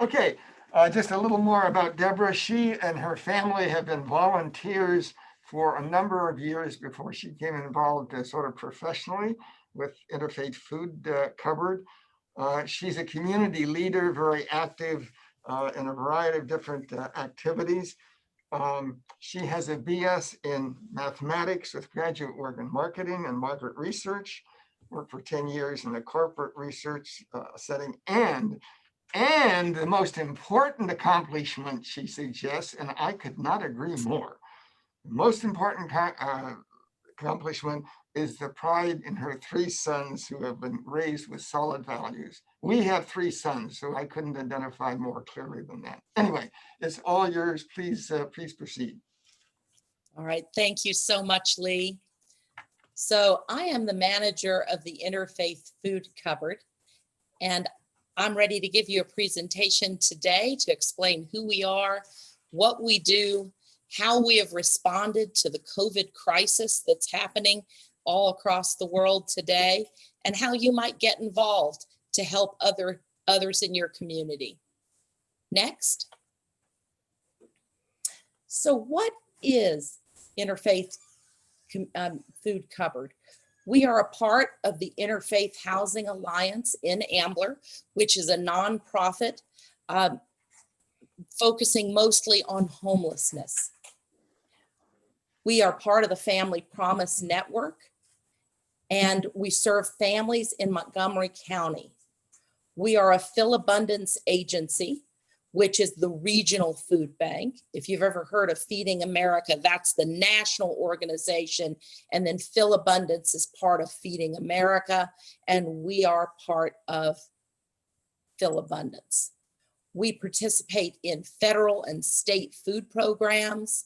Okay, just a little more about Deborah. She and her family have been volunteers for a number of years before she became involved sort of professionally with Interfaith Food Cupboard. She's a community leader, very active in a variety of different activities. She has a BS in mathematics with graduate work in marketing and market research, worked for 10 years in the corporate research setting, and the most important accomplishment, she suggests, and I could not agree more, the most important accomplishment is the pride in her 3 sons who have been raised with solid values. We have 3 sons, so I couldn't identify more clearly than that. Anyway, it's all yours. Please proceed. All right, thank you so much, Lee. So I am the manager of the Interfaith Food Cupboard, and I'm ready to give you a presentation today to explain who we are, what we do, how we have responded to the COVID crisis that's happening all across the world today, and how you might get involved to help others in your community. Next. So what is Interfaith Food Cupboard? We are a part of the Interfaith Housing Alliance in Ambler, which is a nonprofit focusing mostly on homelessness. We are part of the Family Promise Network, and we serve families in Montgomery County. We are a Philabundance agency, which is the regional food bank. If you've ever heard of Feeding America, that's the national organization. And then Philabundance is part of Feeding America, and we are part of Philabundance. We participate in federal and state food programs.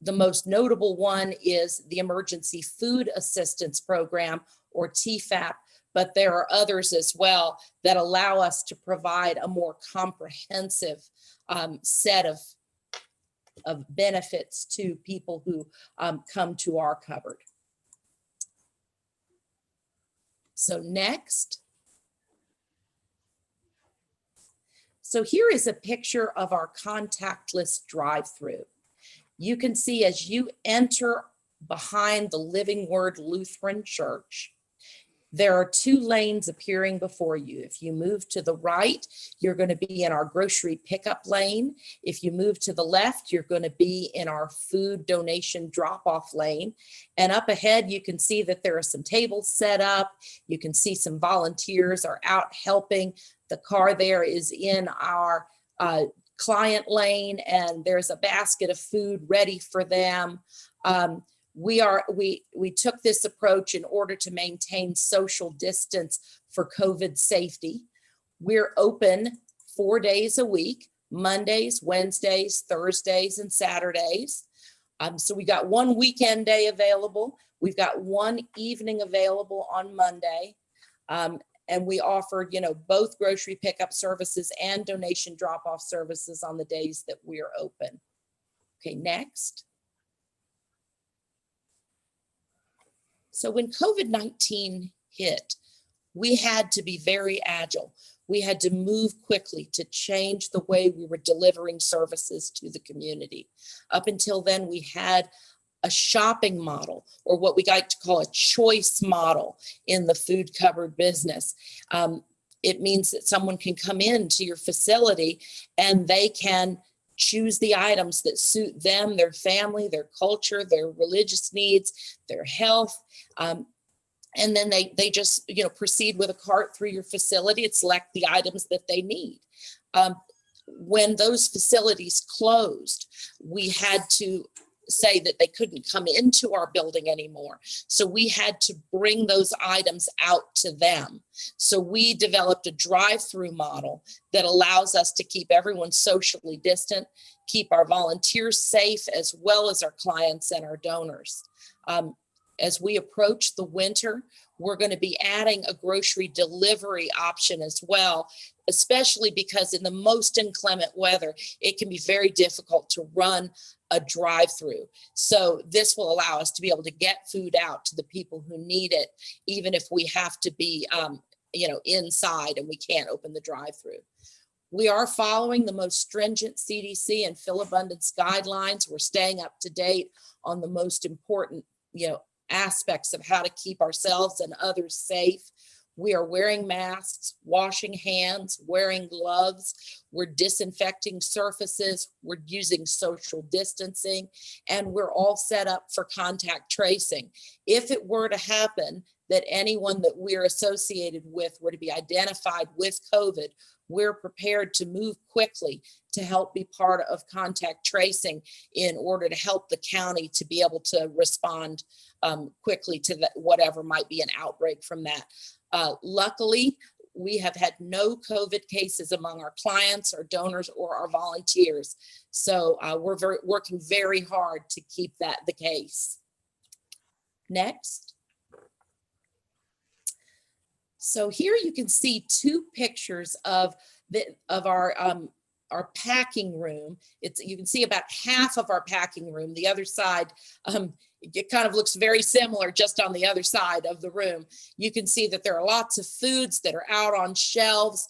The most notable one is the Emergency Food Assistance Program, or TFAP, but there are others as well that allow us to provide a more comprehensive set of benefits to people who come to our cupboard. So next. So here is a picture of our contactless drive-thru. You can see as you enter behind the Living Word Lutheran Church, there are 2 lanes appearing before you. If you move to the right, you're going to be in our grocery pickup lane. If you move to the left, you're going to be in our food donation drop-off lane. And up ahead, you can see that there are some tables set up. You can see some volunteers are out helping. The car there is in our client lane, and there's a basket of food ready for them. We took this approach in order to maintain social distance for COVID safety. We're open 4 days a week, Mondays, Wednesdays, Thursdays, and Saturdays. So we got 1 weekend day available. We've got 1 evening available on Monday. And we offer, both grocery pickup services and donation drop-off services on the days that we're open. Okay, next. So when COVID-19 hit, we had to be very agile. We had to move quickly to change the way we were delivering services to the community. Up until then, we had a shopping model, or what we like to call a choice model in the food cupboard business. It means that someone can come into your facility and they can choose the items that suit them, their family, their culture, their religious needs, their health. And then they just proceed with a cart through your facility and select the items that they need. When those facilities closed, we had to say that they couldn't come into our building anymore. So we had to bring those items out to them. So we developed a drive-through model that allows us to keep everyone socially distant, keep our volunteers safe, as well as our clients and our donors. As we approach the winter, we're going to be adding a grocery delivery option as well, especially because in the most inclement weather, it can be very difficult to run a drive-through. So this will allow us to be able to get food out to the people who need it, even if we have to be, inside and we can't open the drive-through. We are following the most stringent CDC and Philabundance guidelines. We're staying up to date on the most important, aspects of how to keep ourselves and others safe. We are wearing masks, washing hands, wearing gloves. We're disinfecting surfaces. We're using social distancing, and we're all set up for contact tracing. If it were to happen that anyone that we're associated with were to be identified with COVID, we're prepared to move quickly to help be part of contact tracing in order to help the county to be able to respond quickly to whatever might be an outbreak from that. Luckily, we have had no COVID cases among our clients, our donors, or our volunteers. So we're working very hard to keep that the case. Next. So here you can see two pictures of our packing room. You can see about half of our packing room. The other side, it kind of looks very similar just on the other side of the room. You can see that there are lots of foods that are out on shelves,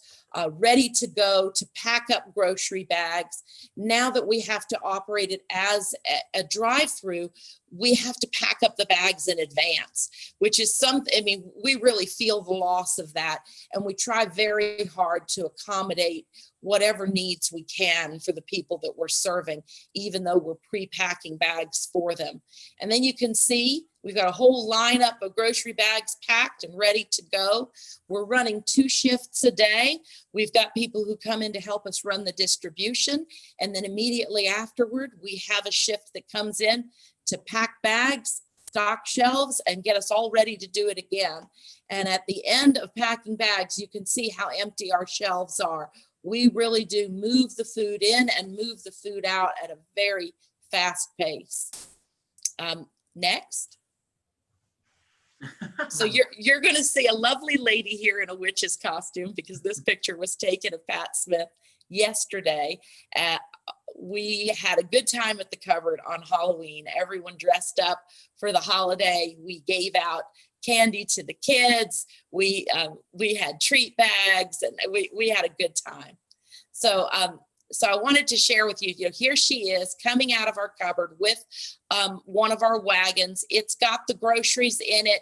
ready to go to pack up grocery bags. Now that we have to operate it as a drive-through, we have to pack up the bags in advance, which is something, we really feel the loss of that. And we try very hard to accommodate whatever needs we can for the people that we're serving, even though we're pre-packing bags for them. And then you can see we've got a whole lineup of grocery bags packed and ready to go. We're running 2 shifts a day. We've got people who come in to help us run the distribution. And then immediately afterward, we have a shift that comes in to pack bags, stock shelves, and get us all ready to do it again. And at the end of packing bags, you can see how empty our shelves are. We really do move the food in and move the food out at a very fast pace. Next. So you're going to see a lovely lady here in a witch's costume, because this picture was taken of Pat Smith yesterday. We had a good time at the cupboard on Halloween. Everyone dressed up for the holiday. We gave out candy to the kids. We had treat bags, and we had a good time. So I wanted to share with you, here she is coming out of our cupboard with one of our wagons. It's got the groceries in it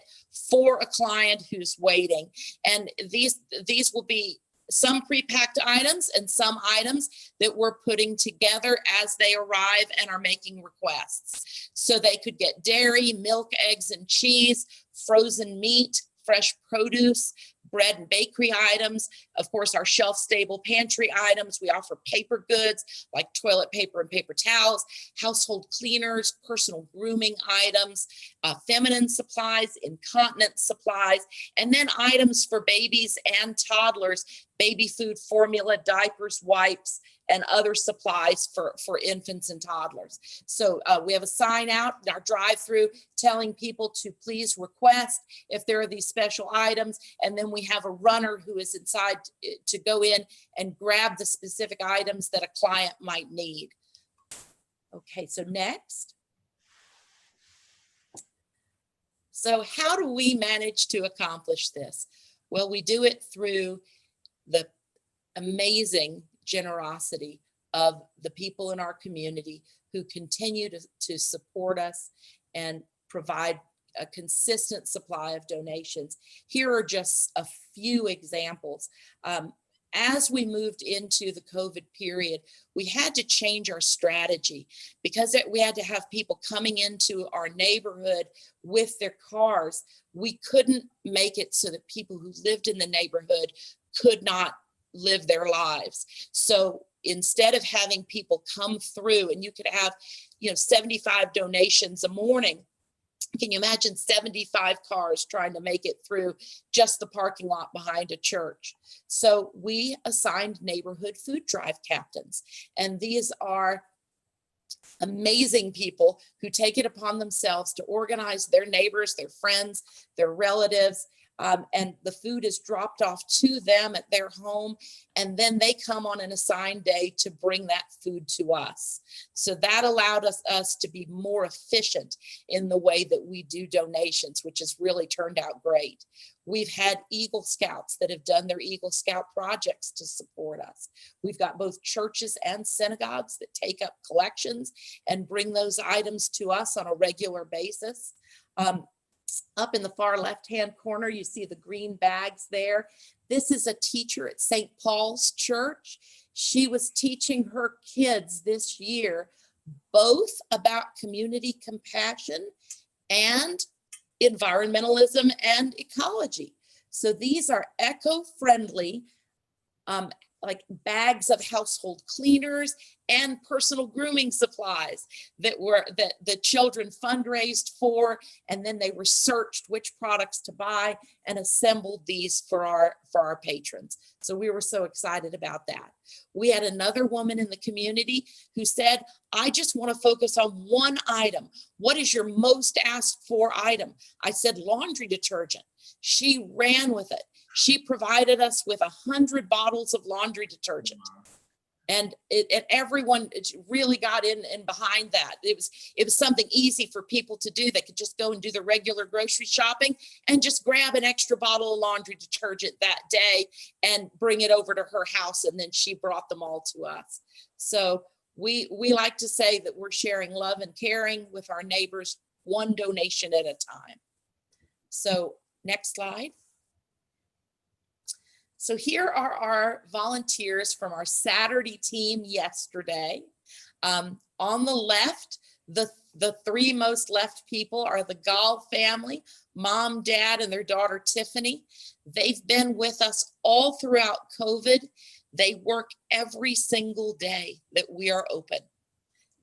for a client who's waiting. And these will be some pre-packed items and some items that we're putting together as they arrive and are making requests. So they could get dairy, milk, eggs, and cheese, frozen meat, fresh produce, bread and bakery items, of course, our shelf-stable pantry items. We offer paper goods like toilet paper and paper towels, household cleaners, personal grooming items, feminine supplies, incontinence supplies, and then items for babies and toddlers, baby food formula, diapers, wipes, and other supplies for infants and toddlers. So we have a sign out in our drive-through telling people to please request if there are these special items. And then we have a runner who is inside to go in and grab the specific items that a client might need. Okay, so next. So how do we manage to accomplish this? Well, we do it through the amazing generosity of the people in our community who continue to support us and provide a consistent supply of donations. Here are just a few examples. As we moved into the COVID period, we had to change our strategy because we had to have people coming into our neighborhood with their cars. We couldn't make it so that people who lived in the neighborhood could not live their lives. So instead of having people come through, and you could have 75 donations a morning, can you imagine 75 cars trying to make it through just the parking lot behind a church? So we assigned neighborhood food drive captains, and these are amazing people who take it upon themselves to organize their neighbors, their friends, their relatives, and the food is dropped off to them at their home, and then they come on an assigned day to bring that food to us. So that allowed us to be more efficient in the way that we do donations, which has really turned out great. We've had Eagle Scouts that have done their Eagle Scout projects to support us. We've got both churches and synagogues that take up collections and bring those items to us on a regular basis. Up in the far left-hand corner, you see the green bags there. This is a teacher at St. Paul's Church. She was teaching her kids this year both about community compassion and environmentalism and ecology. So these are eco-friendly, like bags of household cleaners and personal grooming supplies that the children fundraised for, and then they researched which products to buy and assembled these for our patrons. So we were so excited about that. We had another woman in the community who said, I just want to focus on one item. What is your most asked for item? I said laundry detergent. She ran with it. She provided us with 100 bottles of laundry detergent. And everyone really got in and behind that. It was something easy for people to do. They could just go and do the regular grocery shopping and just grab an extra bottle of laundry detergent that day and bring it over to her house. And then she brought them all to us. So we like to say that we're sharing love and caring with our neighbors, one donation at a time. So next slide. So here are our volunteers from our Saturday team yesterday. On the left, the three most left people are the Gall family, mom, dad, and their daughter, Tiffany. They've been with us all throughout COVID. They work every single day that we are open.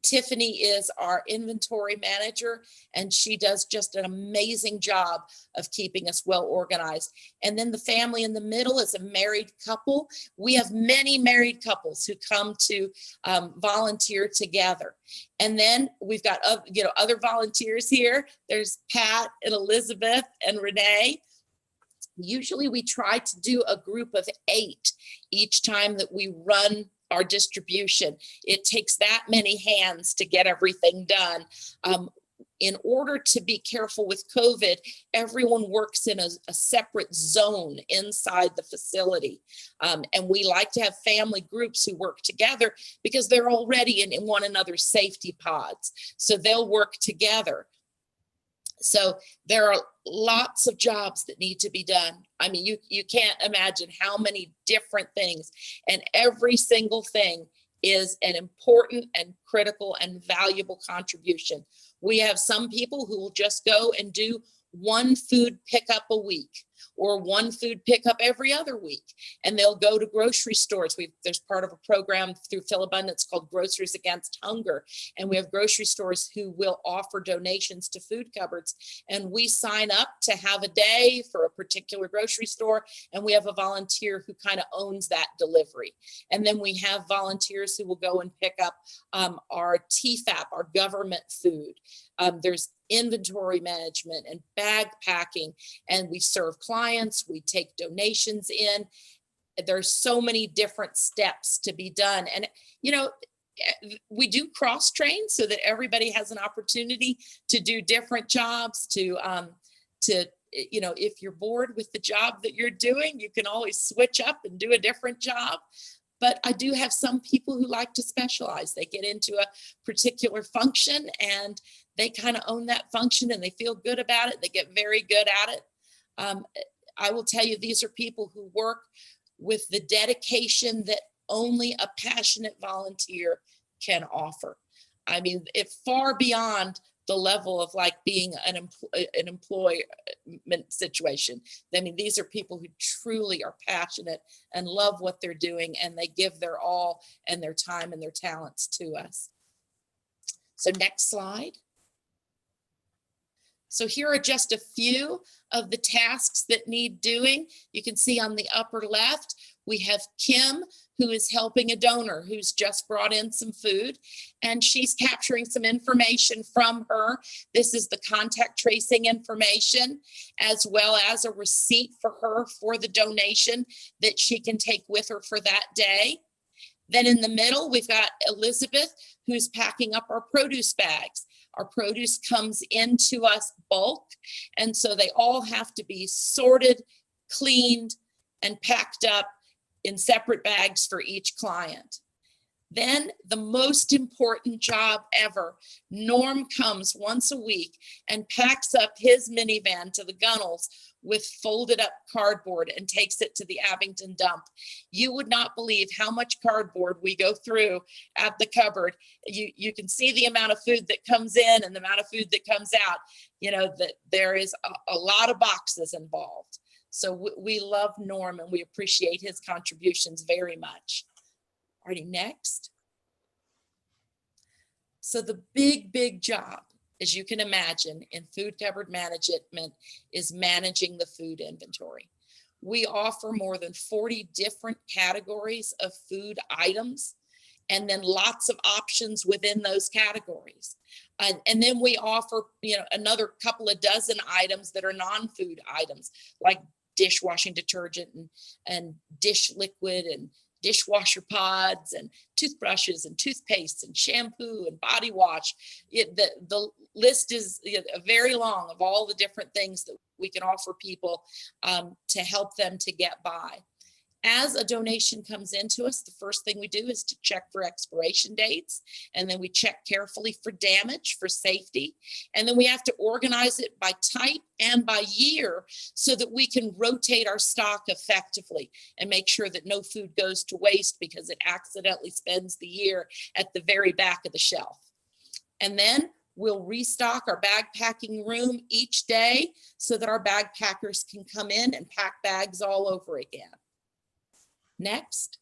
Tiffany is our inventory manager, and she does just an amazing job of keeping us well organized. And then the family in the middle is a married couple. We have many married couples who come to volunteer together. And then we've got other volunteers here. There's Pat and Elizabeth and Renee. Usually we try to do a group of 8 each time that we run our distribution. It takes that many hands to get everything done. In order to be careful with COVID, everyone works in a separate zone inside the facility. And we like to have family groups who work together because they're already in one another's safety pods. So they'll work together. So there are lots of jobs that need to be done. I mean, you can't imagine how many different things, and every single thing is an important and critical and valuable contribution. We have some people who will just go and do one food pickup a week or one food pickup every other week. And they'll go to grocery stores. There's part of a program through Philabundance called Groceries Against Hunger. And we have grocery stores who will offer donations to food cupboards. And we sign up to have a day for a particular grocery store. And we have a volunteer who kind of owns that delivery. And then we have volunteers who will go and pick up our TFAP, our government food. There's inventory management and bag packing, and we serve clients, we take donations in. There's so many different steps to be done. And, we do cross train so that everybody has an opportunity to do different jobs if you're bored with the job that you're doing, you can always switch up and do a different job. But I do have some people who like to specialize. They get into a particular function and they kind of own that function and they feel good about it. They get very good at it. I will tell you, these are people who work with the dedication that only a passionate volunteer can offer. I mean, it's far beyond the level of like being an employment situation. I mean, these are people who truly are passionate and love what they're doing, and they give their all and their time and their talents to us. So next slide. So here are just a few of the tasks that need doing. You can see on the upper left, We have Kim, who is helping a donor who's just brought in some food, and she's capturing some information from her. This is the contact tracing information, as well as a receipt for her for the donation that she can take with her for that day. Then in the middle, we've got Elizabeth, who's packing up our produce bags. Our produce comes into us bulk, and so they all have to be sorted, cleaned, and packed up in separate bags for each client. Then the most important job ever, Norm comes once a week and packs up his minivan to the Gunnels with folded up cardboard and takes it to the Abington dump. You would not believe how much cardboard we go through at the cupboard. You can see the amount of food that comes in and the amount of food that comes out. You know, that there is a lot of boxes involved. So we love Norm and we appreciate his contributions very much. Alrighty, next. So the big job, as you can imagine, in food cupboard management is managing the food inventory. We offer more than 40 different categories of food items, and then lots of options within those categories. And then we offer, you know, another couple of dozen items that are non-food items, like dishwashing detergent and dish liquid and dishwasher pods and toothbrushes and toothpaste and shampoo and body wash. The list is very long of all the different things that we can offer people to help them to get by. As a donation comes into us, the first thing we do is to check for expiration dates, and then we check carefully for damage, for safety, and then we have to organize it by type and by year so that we can rotate our stock effectively and make sure that no food goes to waste because it accidentally spends the year at the very back of the shelf. And then we'll restock our bag packing room each day so that our bag packers can come in and pack bags all over again. Next.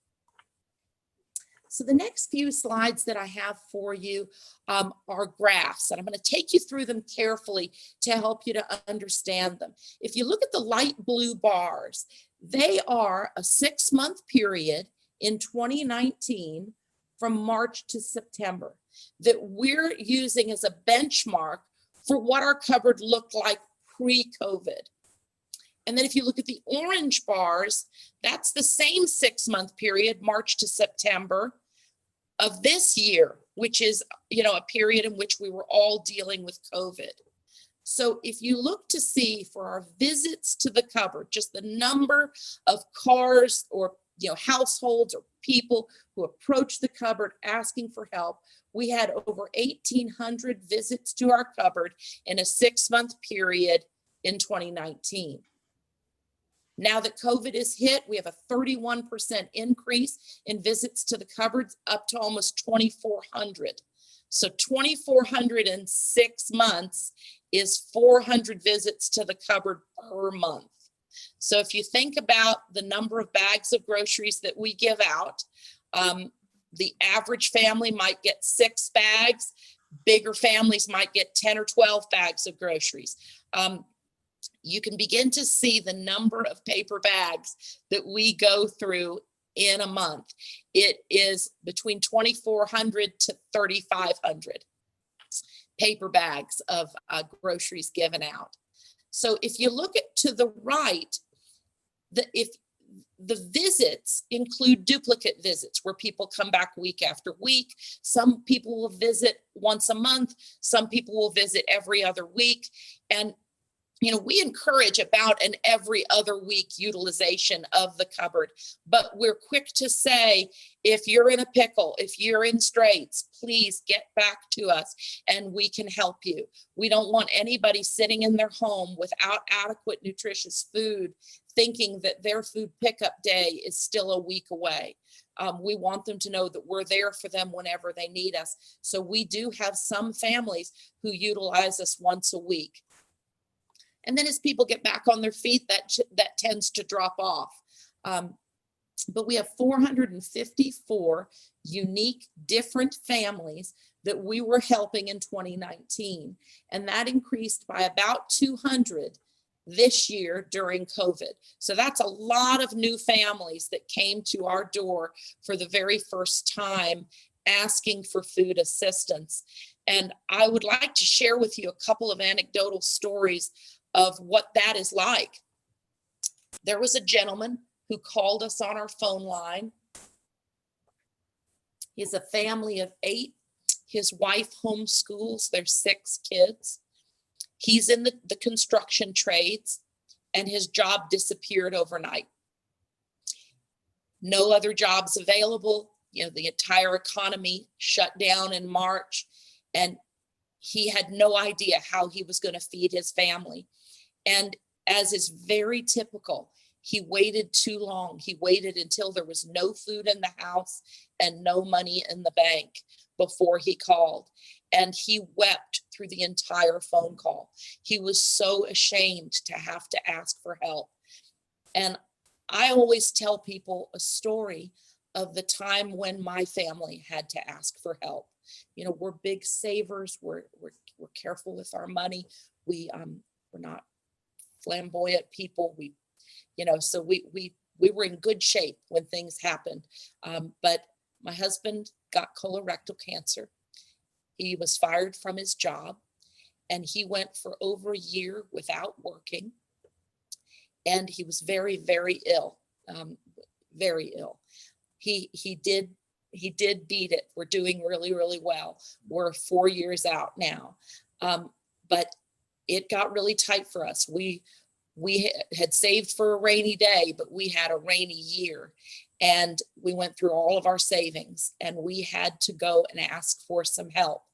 So the next few slides that I have for you are graphs, and I'm going to take you through them carefully to help you to understand them. If you look at the light blue bars, they are a 6-month period in 2019 from March to September that we're using as a benchmark for what our cupboard looked like pre-COVID. And then if you look at the orange bars, that's the same 6-month period, March to September of this year, which is, you know, a period in which we were all dealing with COVID. So if you look to see for our visits to the cupboard, just the number of cars or, you know, households or people who approach the cupboard asking for help, we had over 1,800 visits to our cupboard in a 6-month period in 2019. Now that COVID is hit, we have a 31% increase in visits to the cupboards, up to almost 2,400. So 2,400 in 6 months is 400 visits to the cupboard per month. So if you think about the number of bags of groceries that we give out, the average family might get 6 bags. Bigger families might get 10 or 12 bags of groceries. You can begin to see the number of paper bags that we go through in a month. It is between 2,400 to 3,500 paper bags of groceries given out. So if you look to the right, if the visits include duplicate visits where people come back week after week. Some people will visit once a month. Some people will visit every other week. And you know, we encourage about an every other week utilization of the cupboard, but we're quick to say, if you're in a pickle, if you're in straits, please get back to us and we can help you. We don't want anybody sitting in their home without adequate nutritious food, thinking that their food pickup day is still a week away. We want them to know that we're there for them whenever they need us. So we do have some families who utilize us once a week. And then as people get back on their feet, that tends to drop off. But we have 454 unique different families that we were helping in 2019. And that increased by about 200 this year during COVID. So that's a lot of new families that came to our door for the very first time asking for food assistance. And I would like to share with you a couple of anecdotal stories of what that is like. There was a gentleman who called us on our phone line. He's a family of 8. His wife homeschools their 6 kids. He's in the construction trades, and his job disappeared overnight. No other jobs available. You know, the entire economy shut down in March, and he had no idea how he was going to feed his family. And as is very typical, he waited too long. He waited until there was no food in the house and no money in the bank before he called. And he wept through the entire phone call. He was so ashamed to have to ask for help. And I always tell people a story of the time when my family had to ask for help. You know, we're big savers. We're careful with our money. We're not flamboyant people. So we were in good shape when things happened. But my husband got colorectal cancer. He was fired from his job, and he went for over a year without working. And he was very, very ill, very ill. He did beat it. We're doing really, really well. We're 4 years out now. But it got really tight for us. We had saved for a rainy day, but we had a rainy year, and we went through all of our savings, and we had to go and ask for some help.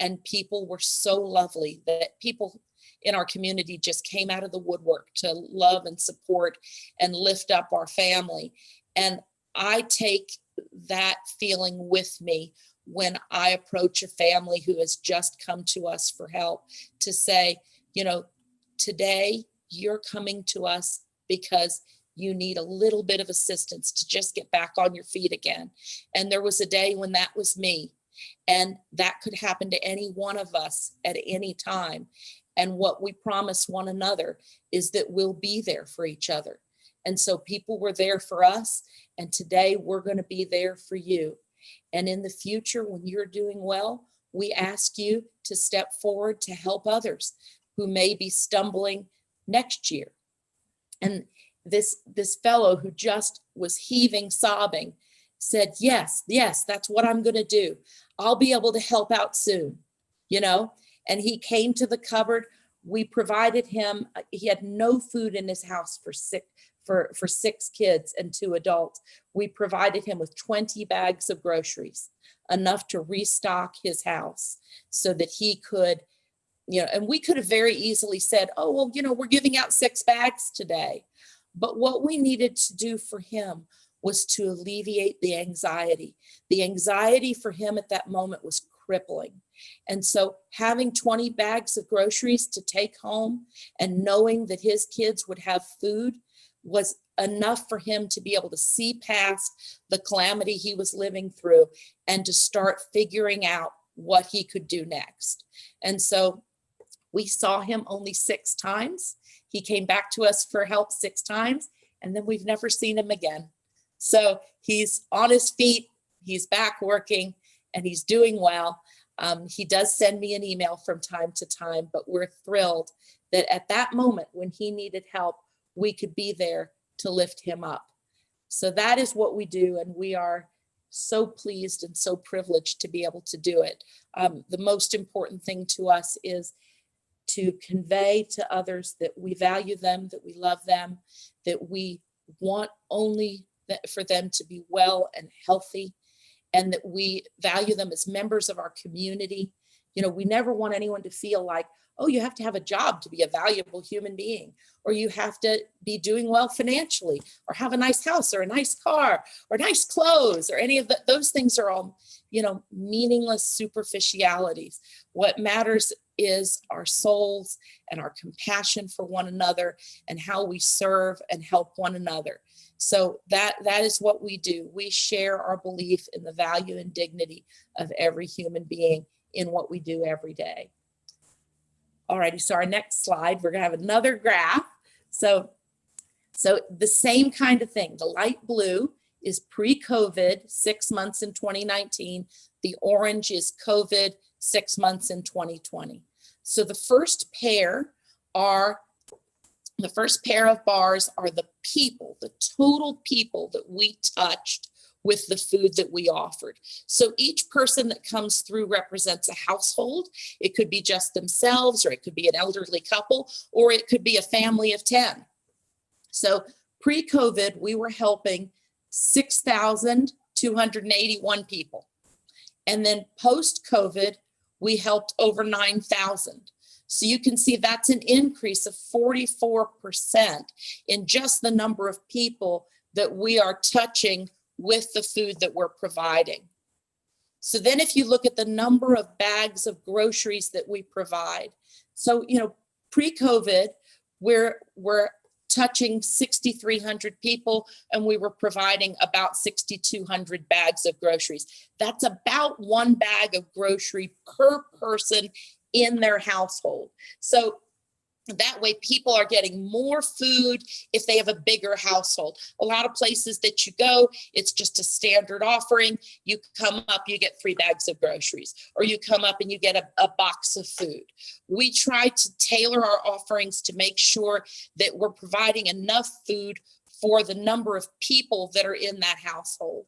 And people were so lovely that people in our community just came out of the woodwork to love and support and lift up our family. And I take that feeling with me when I approach a family who has just come to us for help, to say, you know, today you're coming to us because you need a little bit of assistance to just get back on your feet again. And there was a day when that was me, and that could happen to any one of us at any time. And what we promise one another is that we'll be there for each other. And so people were there for us, and today we're going to be there for you. And in the future, when you're doing well, we ask you to step forward to help others who may be stumbling next year. And this fellow who just was heaving, sobbing, said, yes, that's what I'm going to do. I'll be able to help out soon, you know. And he came to the cupboard. We provided him, he had no food in his house for 6 kids and 2 adults. We provided him with 20 bags of groceries, enough to restock his house so that he could, you know, and we could have very easily said, oh, well, you know, we're giving out 6 bags today. But what we needed to do for him was to alleviate the anxiety. The anxiety for him at that moment was crippling. And so having 20 bags of groceries to take home and knowing that his kids would have food was enough for him to be able to see past the calamity he was living through and to start figuring out what he could do next. And so we saw him only 6 times. He came back to us for help 6 times, and then we've never seen him again. So he's on his feet, he's back working, and he's doing well. He does send me an email from time to time, but we're thrilled that at that moment when he needed help, we could be there to lift him up. So that is what we do, and we are so pleased and so privileged to be able to do it. The most important thing to us is to convey to others that we value them, that we love them, that we want only for them to be well and healthy, and that we value them as members of our community. You know, we never want anyone to feel like, oh, you have to have a job to be a valuable human being, or you have to be doing well financially, or have a nice house, or a nice car, or nice clothes, or any of those things are all, you know, meaningless superficialities. What matters is our souls and our compassion for one another and how we serve and help one another. So that is what we do. We share our belief in the value and dignity of every human being in what we do every day. All righty, so our next slide, we're gonna have another graph. So the same kind of thing. The light blue is pre-COVID, 6 months in 2019. The orange is COVID, 6 months in 2020. So the first pair of bars are the people, the total people that we touched with the food that we offered. So each person that comes through represents a household. It could be just themselves, or it could be an elderly couple, or it could be a family of 10. So pre-COVID, we were helping 6,281 people. And then post-COVID, we helped over 9,000. So you can see that's an increase of 44% in just the number of people that we are touching with the food that we're providing. So then if you look at the number of bags of groceries that we provide, so, pre-COVID, we're touching 6,300 people, and we were providing about 6,200 bags of groceries. That's about 1 bag of grocery per person in their household. So that way people are getting more food if they have a bigger household. A lot of places that you go, it's just a standard offering. You come up, you get 3 bags of groceries, or you come up and you get a box of food. We try to tailor our offerings to make sure that we're providing enough food for the number of people that are in that household.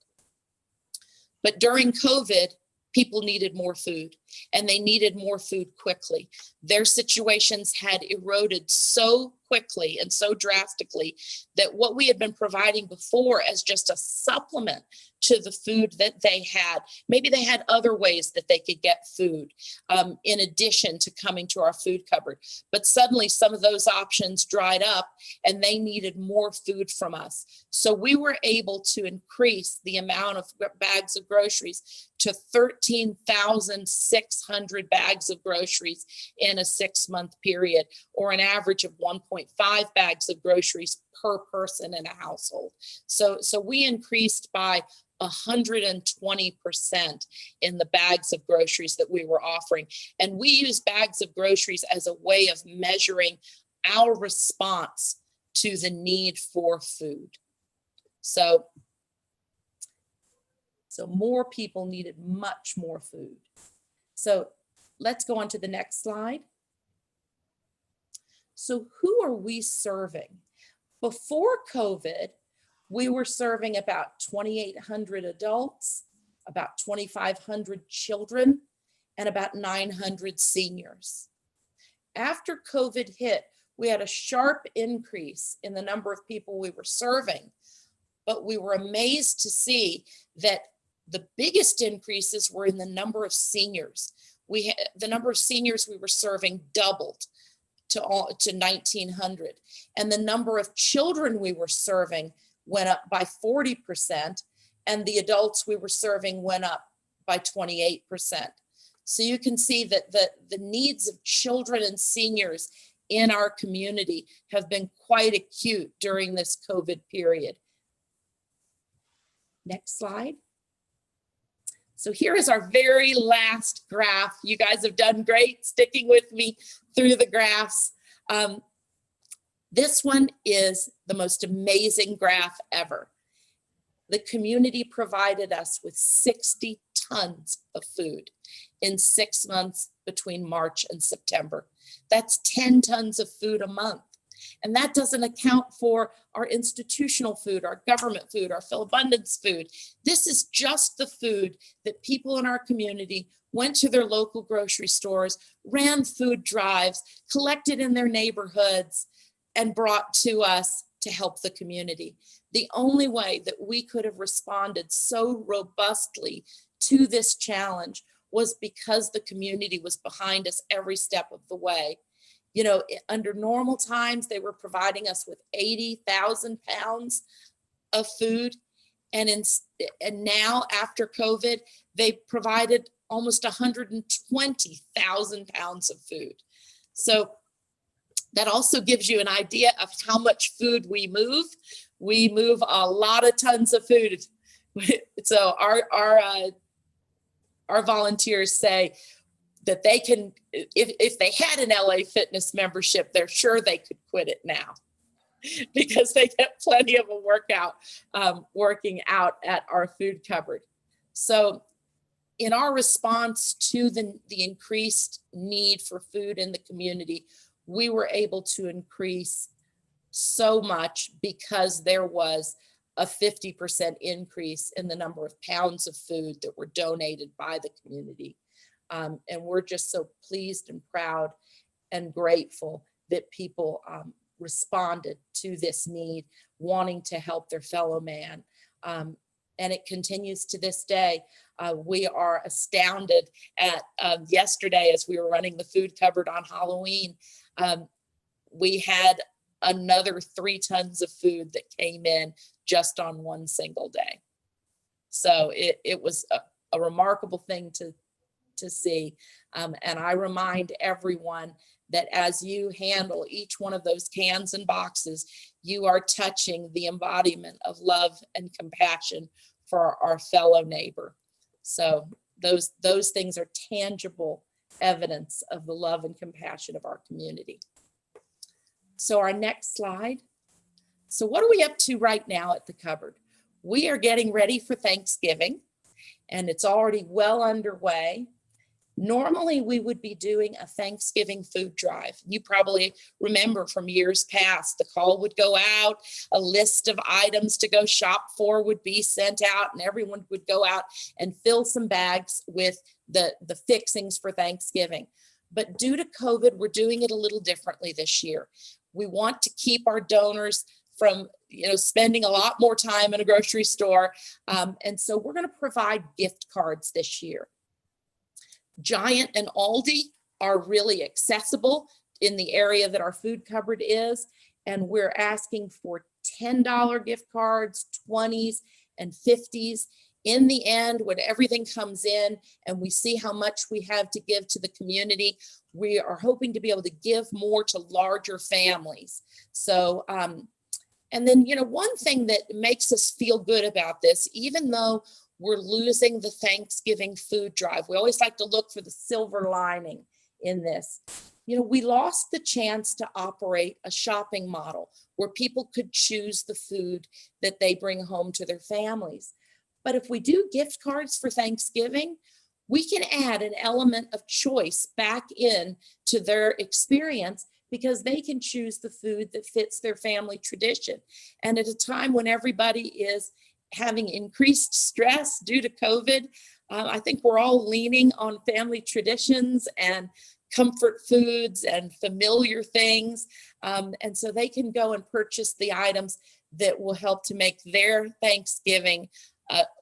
But during COVID, people needed more food, and they needed more food quickly. Their situations had eroded so quickly and so drastically that what we had been providing before as just a supplement to the food that they had, maybe they had other ways that they could get food in addition to coming to our food cupboard. But suddenly some of those options dried up, and they needed more food from us. So we were able to increase the amount of bags of groceries to 13,600 bags of groceries in a 6-month period, or an average of 1.5 bags of groceries per person in a household. So we increased by 120% in the bags of groceries that we were offering. And we use bags of groceries as a way of measuring our response to the need for food. So more people needed much more food. So let's go on to the next slide. So who are we serving? Before COVID, we were serving about 2,800 adults, about 2,500 children, and about 900 seniors. After COVID hit, we had a sharp increase in the number of people we were serving, but we were amazed to see that the biggest increases were in the number of seniors. The number of seniors we were serving doubled to 1,900, and the number of children we were serving went up by 40%, and the adults we were serving went up by 28%. So you can see that the needs of children and seniors in our community have been quite acute during this COVID period. Next slide. So here is our very last graph. You guys have done great sticking with me through the graphs. This one is the most amazing graph ever. The community provided us with 60 tons of food in 6 months between March and September. That's 10 tons of food a month. And that doesn't account for our institutional food, our government food, our Fill Abundance food. This is just the food that people in our community went to their local grocery stores, ran food drives, collected in their neighborhoods, and brought to us to help the community. The only way that we could have responded so robustly to this challenge was because the community was behind us every step of the way. You know, under normal times, they were providing us with 80,000 pounds of food. And now after COVID, they provided almost 120,000 pounds of food. So that also gives you an idea of how much food we move. We move a lot of tons of food. So our volunteers say that they can, if they had an LA Fitness membership, they're sure they could quit it now. because they get plenty of a workout working out at our food cupboard. So in our response to the increased need for food in the community, we were able to increase so much because there was a 50% increase in the number of pounds of food that were donated by the community. And we're just so pleased and proud and grateful that people responded to this need, wanting to help their fellow man. And it continues to this day. We are astounded at yesterday, as we were running the food cupboard on Halloween, we had another 3 tons of food that came in just on one single day. So it was a remarkable thing to see. And I remind everyone that as you handle each one of those cans and boxes, you are touching the embodiment of love and compassion for our fellow neighbor. So those things are tangible evidence of the love and compassion of our community. So our next slide. So what are we up to right now at the cupboard? We are getting ready for Thanksgiving, and it's already well underway. Normally, we would be doing a Thanksgiving food drive. You probably remember from years past, the call would go out, a list of items to go shop for would be sent out, and everyone would go out and fill some bags with the fixings for Thanksgiving. But due to COVID, we're doing it a little differently this year. We want to keep our donors from spending a lot more time in a grocery store. And so we're going to provide gift cards this year. Giant and Aldi are really accessible in the area that our food cupboard is. And we're asking for $10 gift cards, 20s and 50s. In the end, when everything comes in and we see how much we have to give to the community, we are hoping to be able to give more to larger families. So, and then, one thing that makes us feel good about this, even though we're losing the Thanksgiving food drive, we always like to look for the silver lining in this. We lost the chance to operate a shopping model where people could choose the food that they bring home to their families. But if we do gift cards for Thanksgiving, we can add an element of choice back in to their experience because they can choose the food that fits their family tradition. And at a time when everybody is having increased stress due to COVID, I think we're all leaning on family traditions and comfort foods and familiar things. And so they can go and purchase the items that will help to make their Thanksgiving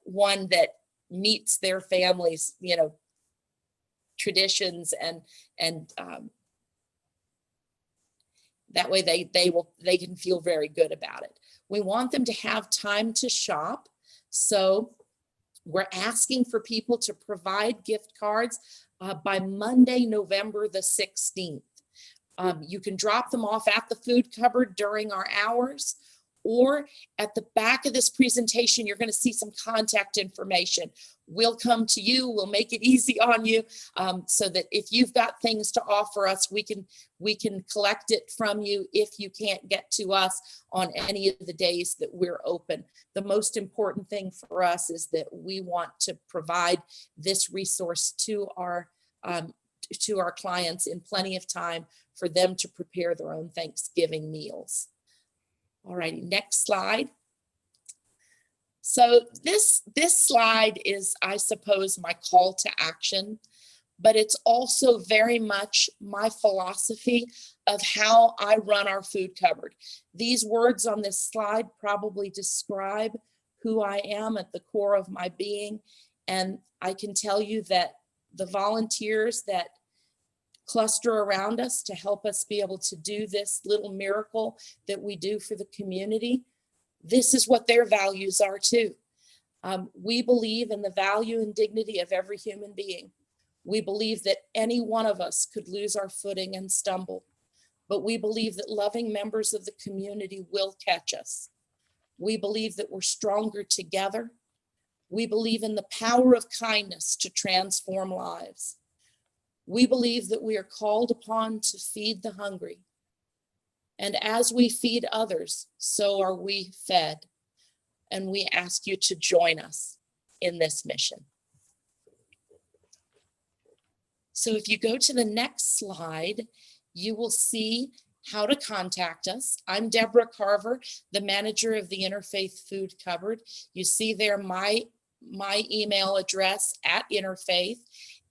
one that meets their family's, traditions, and that way they can feel very good about it. We want them to have time to shop, so we're asking for people to provide gift cards by Monday, November the 16th. You can drop them off at the food cupboard during our hours, or at the back of this presentation, you're going to see some contact information. We'll come to you. We'll make it easy on you, so that if you've got things to offer us, we can collect it from you if you can't get to us on any of the days that we're open. The most important thing for us is that we want to provide this resource to our clients in plenty of time for them to prepare their own Thanksgiving meals. All righty, next slide. So this slide is, I suppose, my call to action, but it's also very much my philosophy of how I run our food cupboard. These words on this slide probably describe who I am at the core of my being. And I can tell you that the volunteers that cluster around us to help us be able to do this little miracle that we do for the community, this is what their values are too. We believe in the value and dignity of every human being. We believe that any one of us could lose our footing and stumble, but we believe that loving members of the community will catch us. We believe that we're stronger together. We believe in the power of kindness to transform lives. We believe that we are called upon to feed the hungry. And as we feed others, so are we fed. And we ask you to join us in this mission. So if you go to the next slide, you will see how to contact us. I'm Deborah Carver, the manager of the Interfaith Food Cupboard. You see there my email address at Interfaith,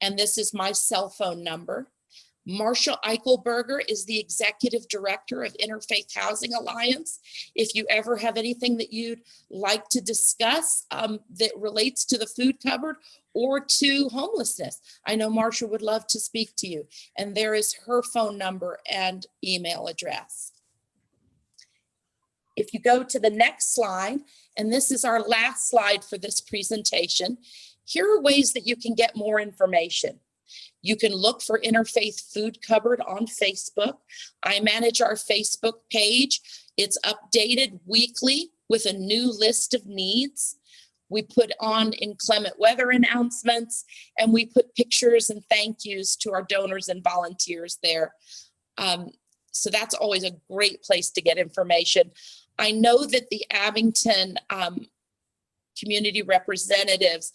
and this is my cell phone number. Marcia Eichelberger is the executive director of Interfaith Housing Alliance. If you ever have anything that you'd like to discuss that relates to the food cupboard or to homelessness, I know Marcia would love to speak to you. And there is her phone number and email address. If you go to the next slide, and this is our last slide for this presentation, here are ways that you can get more information. You can look for Interfaith Food Cupboard on Facebook. I manage our Facebook page. It's updated weekly with a new list of needs. We put on inclement weather announcements, and we put pictures and thank yous to our donors and volunteers there. So that's always a great place to get information. I know that the Abington community representatives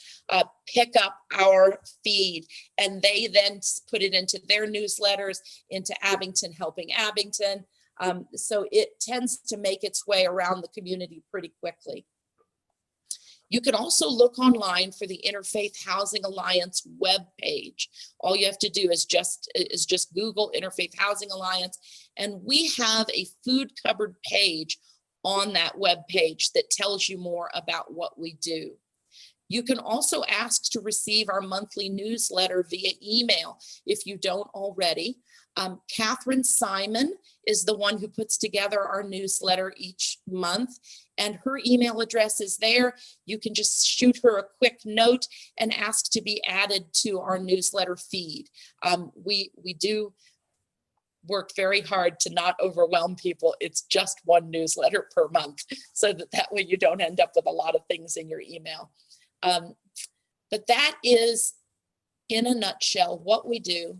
pick up our feed, and they then put it into their newsletters, into Abington Helping Abington. So it tends to make its way around the community pretty quickly. You can also look online for the Interfaith Housing Alliance webpage. All you have to do is just Google Interfaith Housing Alliance, and we have a food cupboard page on that web page that tells you more about what we do. You can also ask to receive our monthly newsletter via email if you don't already. Catherine Simon is the one who puts together our newsletter each month, and her email address is there. You can just shoot her a quick note and ask to be added to our newsletter feed. We do work very hard to not overwhelm people. It's just one newsletter per month, so that way you don't end up with a lot of things in your email. But that is, in a nutshell, what we do,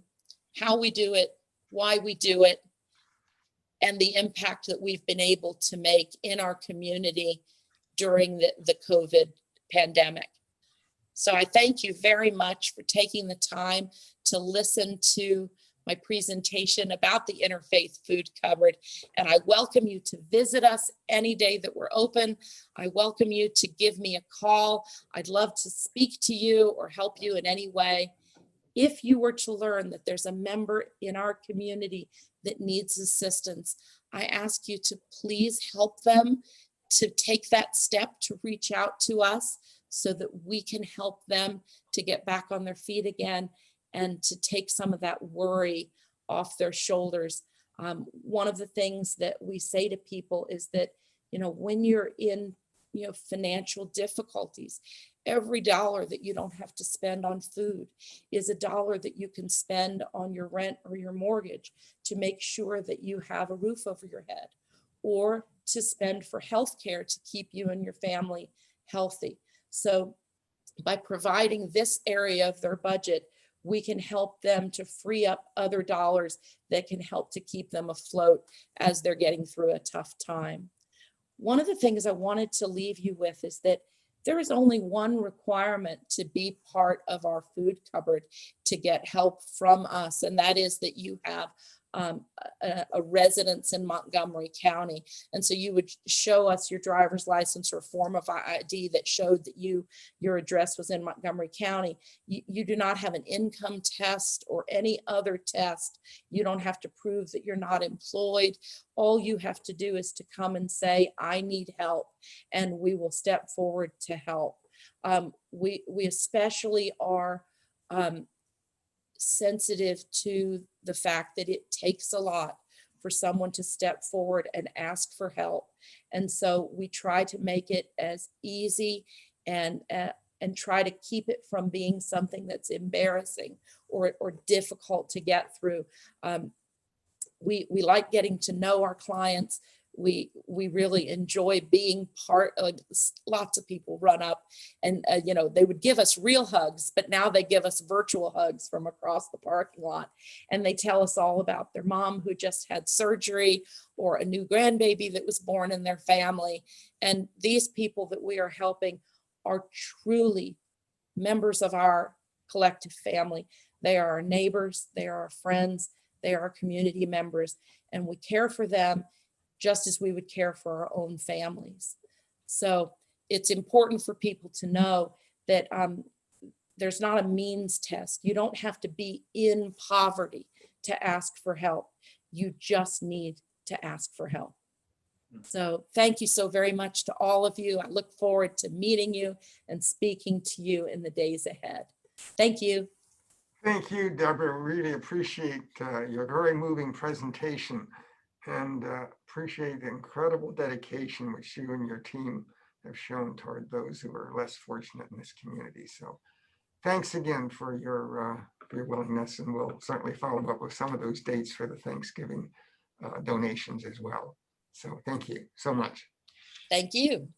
how we do it, why we do it, and the impact that we've been able to make in our community during the COVID pandemic. So I thank you very much for taking the time to listen to my presentation about the Interfaith Food Cupboard, and I welcome you to visit us any day that we're open. I welcome you to give me a call. I'd love to speak to you or help you in any way. If you were to learn that there's a member in our community that needs assistance, I ask you to please help them to take that step to reach out to us so that we can help them to get back on their feet again and to take some of that worry off their shoulders. One of the things that we say to people is that, when you're in, financial difficulties, every dollar that you don't have to spend on food is a dollar that you can spend on your rent or your mortgage to make sure that you have a roof over your head, or to spend for healthcare to keep you and your family healthy. So by providing this area of their budget, we can help them to free up other dollars that can help to keep them afloat as they're getting through a tough time. One of the things I wanted to leave you with is that there is only one requirement to be part of our food cupboard to get help from us, and that is that you have a residence in Montgomery County. And so you would show us your driver's license or form of ID that showed that your address was in Montgomery County. You do not have an income test or any other test. You don't have to prove that you're not employed. All you have to do is to come and say, I need help, and we will step forward to help. We especially are sensitive to the fact that it takes a lot for someone to step forward and ask for help. And so we try to make it as easy and try to keep it from being something that's embarrassing or difficult to get through. We like getting to know our clients. we really enjoy being part of. Lots of people run up and you know, they would give us real hugs, but now they give us virtual hugs from across the parking lot, and they tell us all about their mom who just had surgery or a new grandbaby that was born in their family. And these people that we are helping are truly members of our collective family. They are our neighbors, they are our friends, they are our community members, and we care for them just as we would care for our own families. So it's important for people to know that there's not a means test. You don't have to be in poverty to ask for help. You just need to ask for help. So thank you so very much to all of you. I look forward to meeting you and speaking to you in the days ahead. Thank you. Thank you, Deborah. Really appreciate your very moving presentation, and appreciate the incredible dedication which you and your team have shown toward those who are less fortunate in this community. So thanks again for your willingness, and we'll certainly follow up with some of those dates for the Thanksgiving donations as well. So thank you so much. Thank you.